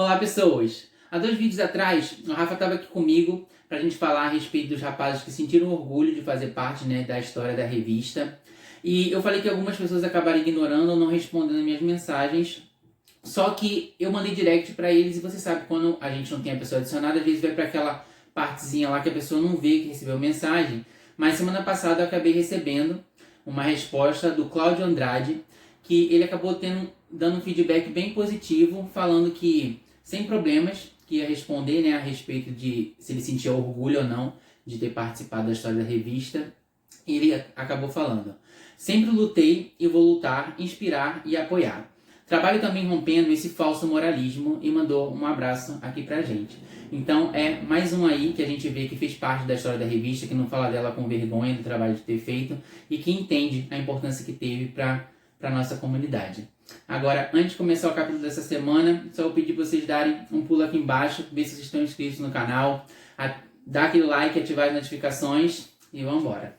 Olá, pessoas! Há 2 vídeos atrás, o Rafa estava aqui comigo para a gente falar a respeito dos rapazes que sentiram orgulho de fazer parte, da história da revista. E eu falei que algumas pessoas acabaram ignorando ou não respondendo as minhas mensagens. Só que eu mandei direct para eles e você sabe, quando a gente não tem a pessoa adicionada, às vezes vai para aquela partezinha lá que a pessoa não vê que recebeu mensagem. Mas semana passada eu acabei recebendo uma resposta do Cláudio Andrade, que ele acabou dando um feedback bem positivo, falando que sem problemas, que ia responder, a respeito de se ele sentia orgulho ou não de ter participado da história da revista. E ele acabou falando: sempre lutei e vou lutar, inspirar e apoiar. Trabalho também rompendo esse falso moralismo, e mandou um abraço aqui pra gente. Então é mais um aí que a gente vê que fez parte da história da revista, que não fala dela com vergonha do trabalho de ter feito e que entende a importância que teve para nossa comunidade. Agora, antes de começar o capítulo dessa semana, só vou pedir para vocês darem um pulo aqui embaixo, ver se vocês estão inscritos no canal, dar aquele like, ativar as notificações e vamos embora.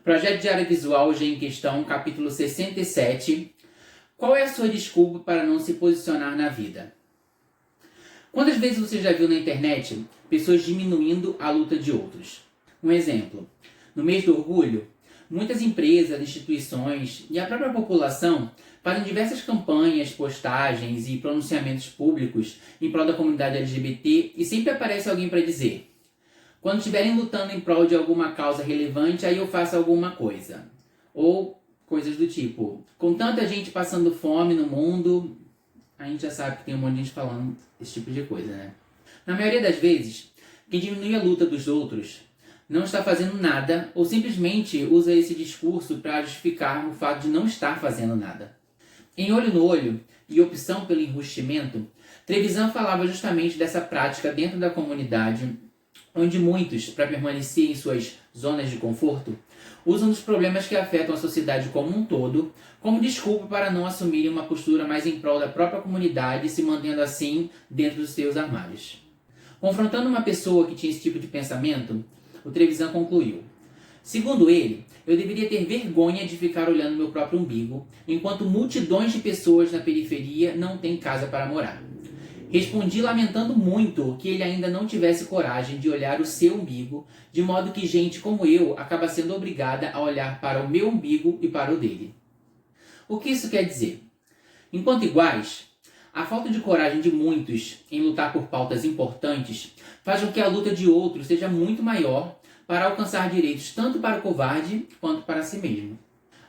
Projeto de área visual, hoje em questão, capítulo 67. Qual é a sua desculpa para não se posicionar na vida? Quantas vezes você já viu na internet pessoas diminuindo a luta de outros? Um exemplo: no mês do orgulho, muitas empresas, instituições e a própria população fazem diversas campanhas, postagens e pronunciamentos públicos em prol da comunidade LGBT, e sempre aparece alguém para dizer: quando estiverem lutando em prol de alguma causa relevante, aí eu faço alguma coisa. Ou coisas do tipo: com tanta gente passando fome no mundo, a gente já sabe que tem um monte de gente falando esse tipo de coisa, né? Na maioria das vezes, quem diminui a luta dos outros não está fazendo nada, ou simplesmente usa esse discurso para justificar o fato de não estar fazendo nada. Em Olho no Olho e Opção pelo Enrustimento, Trevisan falava justamente dessa prática dentro da comunidade, onde muitos, para permanecer em suas zonas de conforto, usam os problemas que afetam a sociedade como um todo como desculpa para não assumirem uma postura mais em prol da própria comunidade, se mantendo assim dentro dos seus armários. Confrontando uma pessoa que tinha esse tipo de pensamento, o Trevisan concluiu: segundo ele, eu deveria ter vergonha de ficar olhando meu próprio umbigo, enquanto multidões de pessoas na periferia não têm casa para morar. Respondi lamentando muito que ele ainda não tivesse coragem de olhar o seu umbigo, de modo que gente como eu acaba sendo obrigada a olhar para o meu umbigo e para o dele. O que isso quer dizer? Enquanto iguais, a falta de coragem de muitos em lutar por pautas importantes faz com que a luta de outros seja muito maior para alcançar direitos tanto para o covarde quanto para si mesmo.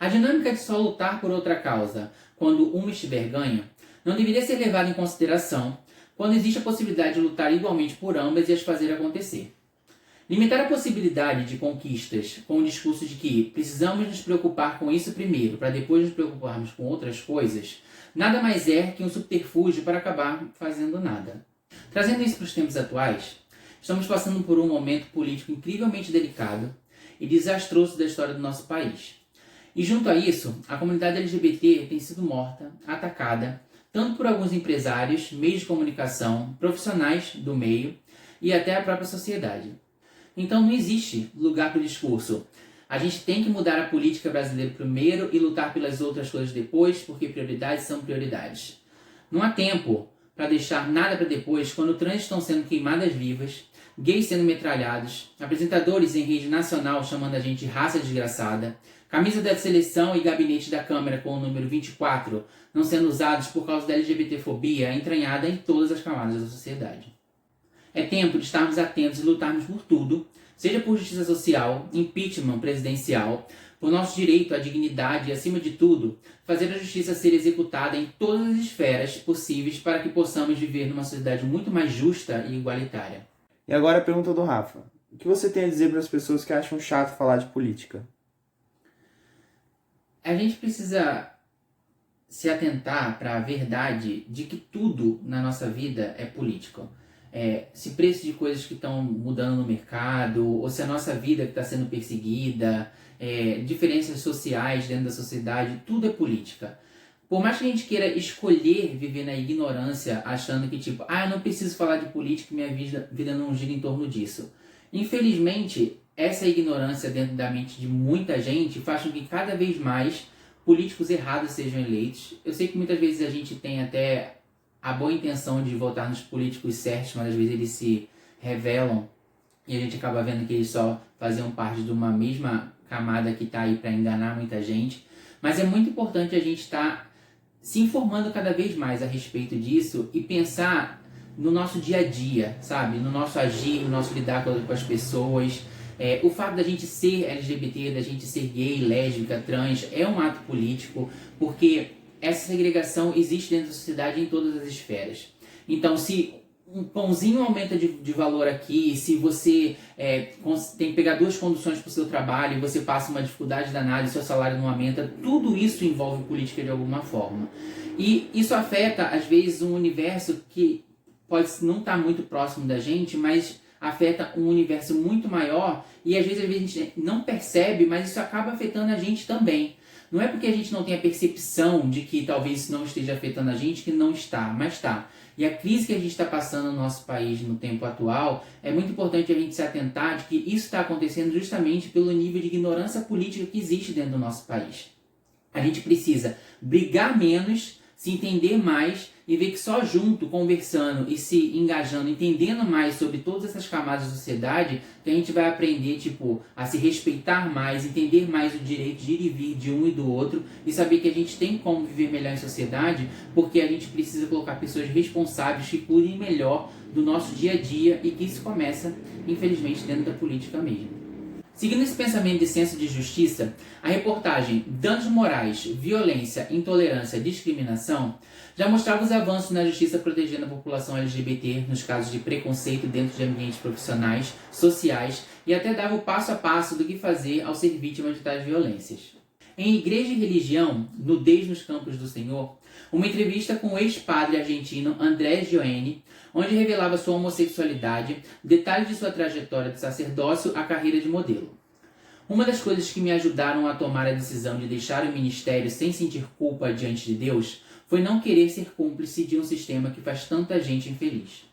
A dinâmica de só lutar por outra causa quando uma estiver ganha não deveria ser levada em consideração quando existe a possibilidade de lutar igualmente por ambas e as fazer acontecer. Limitar a possibilidade de conquistas com o discurso de que precisamos nos preocupar com isso primeiro para depois nos preocuparmos com outras coisas nada mais é que um subterfúgio para acabar fazendo nada. Trazendo isso para os tempos atuais, estamos passando por um momento político incrivelmente delicado e desastroso da história do nosso país. E junto a isso, a comunidade LGBT tem sido morta, atacada, tanto por alguns empresários, meios de comunicação, profissionais do meio e até a própria sociedade. Então não existe lugar para o discurso: a gente tem que mudar a política brasileira primeiro e lutar pelas outras coisas depois, porque prioridades são prioridades. Não há tempo para deixar nada para depois, quando trans estão sendo queimadas vivas, gays sendo metralhados, apresentadores em rede nacional chamando a gente de raça desgraçada, camisa da seleção e gabinete da Câmara com o número 24 não sendo usados por causa da LGBTfobia entranhada em todas as camadas da sociedade. É tempo de estarmos atentos e lutarmos por tudo, seja por justiça social, impeachment presidencial, por nosso direito à dignidade e, acima de tudo, fazer a justiça ser executada em todas as esferas possíveis para que possamos viver numa sociedade muito mais justa e igualitária. E agora a pergunta do Rafa: o que você tem a dizer para as pessoas que acham chato falar de política? A gente precisa se atentar para a verdade de que tudo na nossa vida é político. Se preço de coisas que estão mudando no mercado, ou se a nossa vida está sendo perseguida, diferenças sociais dentro da sociedade, tudo é política. Por mais que a gente queira escolher viver na ignorância, achando que eu não preciso falar de política, minha vida não gira em torno disso. Infelizmente, essa ignorância dentro da mente de muita gente faz com que cada vez mais políticos errados sejam eleitos. Eu sei que muitas vezes a gente tem até a boa intenção de votar nos políticos certos, mas às vezes eles se revelam e a gente acaba vendo que eles só faziam parte de uma mesma camada que está aí para enganar muita gente. Mas é muito importante a gente estar se informando cada vez mais a respeito disso e pensar no nosso dia a dia, sabe? No nosso agir, no nosso lidar com as pessoas. O fato da gente ser LGBT, da gente ser gay, lésbica, trans, é um ato político, porque essa segregação existe dentro da sociedade em todas as esferas. Então, se um pãozinho aumenta de valor aqui, se você tem que pegar 2 conduções para o seu trabalho e você passa uma dificuldade danada e seu salário não aumenta, tudo isso envolve política de alguma forma. E isso afeta, às vezes, um universo que pode não estar muito próximo da gente, mas afeta um universo muito maior e às vezes a gente não percebe, mas isso acaba afetando a gente também. Não é porque a gente não tem a percepção de que talvez isso não esteja afetando a gente que não está, mas está. E a crise que a gente está passando no nosso país no tempo atual, é muito importante a gente se atentar de que isso está acontecendo justamente pelo nível de ignorância política que existe dentro do nosso país. A gente precisa brigar menos, se entender mais e ver que só junto, conversando e se engajando, entendendo mais sobre todas essas camadas da sociedade, que a gente vai aprender, a se respeitar mais, entender mais o direito de ir e vir de um e do outro e saber que a gente tem como viver melhor em sociedade, porque a gente precisa colocar pessoas responsáveis que cuidem melhor do nosso dia a dia e que isso começa, infelizmente, dentro da política mesmo. Seguindo esse pensamento de senso de justiça, a reportagem Danos Morais, Violência, Intolerância e Discriminação já mostrava os avanços na justiça protegendo a população LGBT nos casos de preconceito dentro de ambientes profissionais, sociais e até dava o passo a passo do que fazer ao ser vítima de tais violências. Em Igreja e Religião, Nudez nos Campos do Senhor, uma entrevista com o ex-padre argentino André Gioeni, onde revelava sua homossexualidade, detalhes de sua trajetória de sacerdócio à carreira de modelo. Uma das coisas que me ajudaram a tomar a decisão de deixar o ministério sem sentir culpa diante de Deus foi não querer ser cúmplice de um sistema que faz tanta gente infeliz.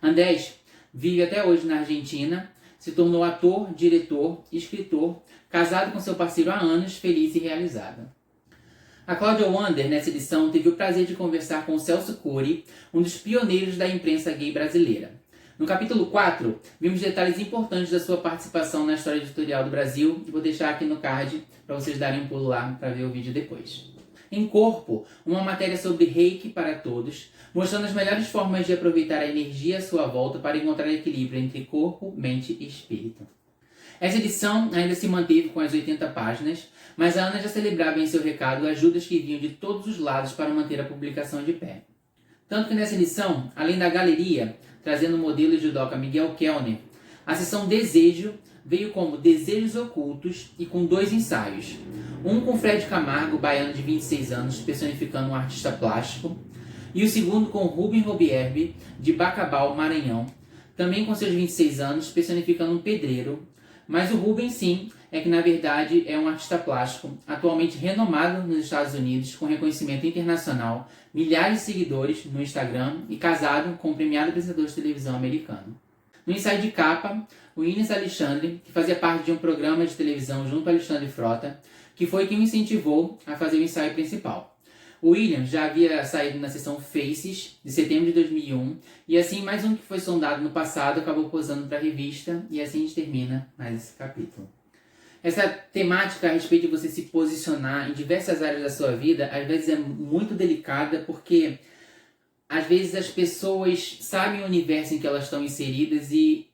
Andrés vive até hoje na Argentina, se tornou ator, diretor, escritor, casado com seu parceiro há anos, feliz e realizada. A Cláudia Wander, nessa edição, teve o prazer de conversar com o Celso Cury, um dos pioneiros da imprensa gay brasileira. No capítulo 4, vimos detalhes importantes da sua participação na história editorial do Brasil, e vou deixar aqui no card para vocês darem um pulo lá para ver o vídeo depois. Em Corpo, uma matéria sobre reiki para todos, mostrando as melhores formas de aproveitar a energia à sua volta para encontrar equilíbrio entre corpo, mente e espírito. Essa edição ainda se manteve com as 80 páginas, mas a Ana já celebrava em seu recado ajudas que vinham de todos os lados para manter a publicação de pé. Tanto que nessa edição, além da galeria, trazendo o modelo de judoca Miguel Kellner, a seção Desejo veio como Desejos Ocultos e com 2 ensaios. Um com Fred Camargo, baiano de 26 anos, personificando um artista plástico, e o segundo com Rubem Robierbe, de Bacabal, Maranhão, também com seus 26 anos, personificando um pedreiro. Mas o Rubem, sim, é que na verdade é um artista plástico, atualmente renomado nos Estados Unidos, com reconhecimento internacional, milhares de seguidores no Instagram e casado com um premiado apresentador de televisão americano. No ensaio de capa, o Inês Alexandre, que fazia parte de um programa de televisão junto a Alexandre Frota, que foi quem o incentivou a fazer o ensaio principal. O William já havia saído na sessão Faces, de setembro de 2001, e assim mais um que foi sondado no passado acabou posando para a revista, e assim a gente termina mais esse capítulo. Essa temática a respeito de você se posicionar em diversas áreas da sua vida, às vezes é muito delicada, porque às vezes as pessoas sabem o universo em que elas estão inseridas e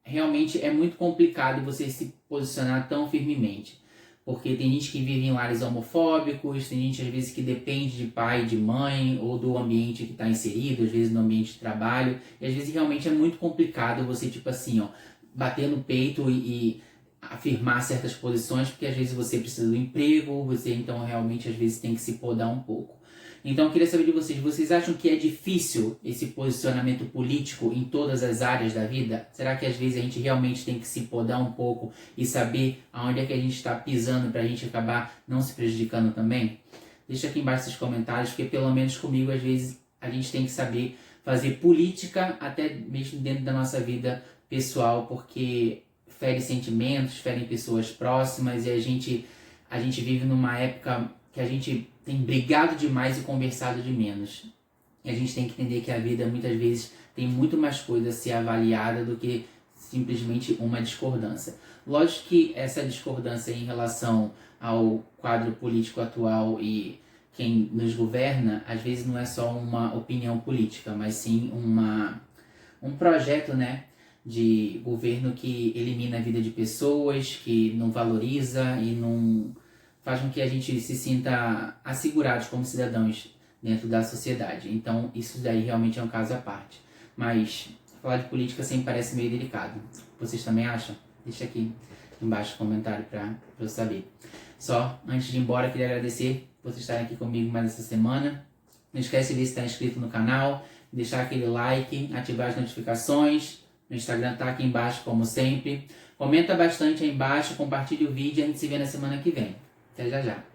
realmente é muito complicado você se posicionar tão firmemente. Porque tem gente que vive em lares homofóbicos, tem gente às vezes que depende de pai, de mãe, ou do ambiente que está inserido, às vezes no ambiente de trabalho. E às vezes realmente é muito complicado você, bater no peito e afirmar certas posições, porque às vezes você precisa do emprego, você então realmente às vezes tem que se podar um pouco. Então eu queria saber de vocês acham que é difícil esse posicionamento político em todas as áreas da vida? Será que às vezes a gente realmente tem que se podar um pouco e saber aonde é que a gente está pisando para a gente acabar não se prejudicando também? Deixa aqui embaixo nos comentários, porque pelo menos comigo às vezes a gente tem que saber fazer política até mesmo dentro da nossa vida pessoal, porque fere sentimentos, fere pessoas próximas e a gente a gente vive numa época que a gente tem brigado demais e conversado de menos. E a gente tem que entender que a vida muitas vezes tem muito mais coisa a ser avaliada do que simplesmente uma discordância. Lógico que essa discordância em relação ao quadro político atual e quem nos governa, às vezes não é só uma opinião política, mas sim um projeto, né, de governo que elimina a vida de pessoas, que não valoriza e não faz com que a gente se sinta assegurados como cidadãos dentro da sociedade. Então, isso daí realmente é um caso à parte. Mas falar de política sempre parece meio delicado. Vocês também acham? Deixa aqui embaixo o comentário para eu saber. Só, antes de ir embora, queria agradecer por vocês estarem aqui comigo mais essa semana. Não esquece de estar inscrito no canal, deixar aquele like, ativar as notificações. No Instagram tá aqui embaixo, como sempre. Comenta bastante aí embaixo, compartilhe o vídeo e a gente se vê na semana que vem. Até já já.